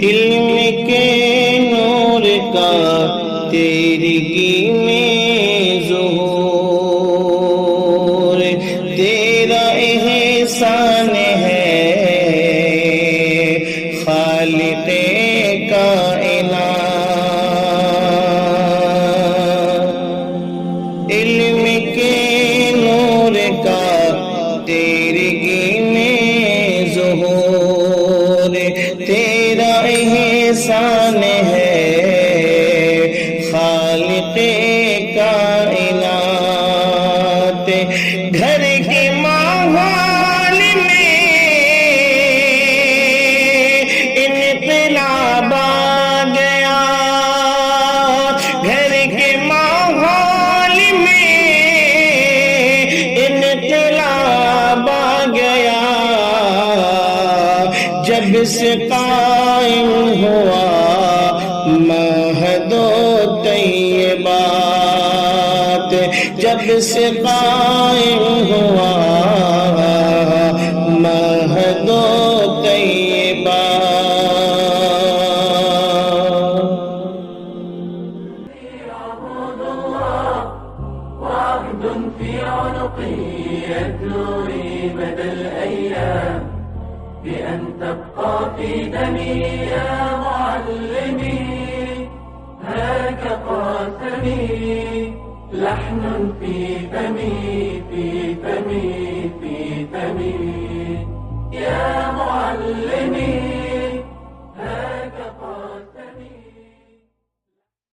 इल्म के नूर का तेरी में ज़ुहूर, तेरा एहसान है खालिक़े कायनात। इल्म के नूर का तेरी में ज़ुहूर, तेरा एहसान है खालिक़े कायनात। घर के माहौल में इन्क़िलाब आ गया, घर के माहौल में इन्क़िलाब आ गया। जब से कायम हुआ महदो तैयबात, जब से कायम हुआ महदो तैयबात। واحد في عنقي يتلوني مدى الأيام، بأن تبقى في دمي يا معلمي. هاك قاسمي لحن في فمي في فمي في فمي يا معلمي.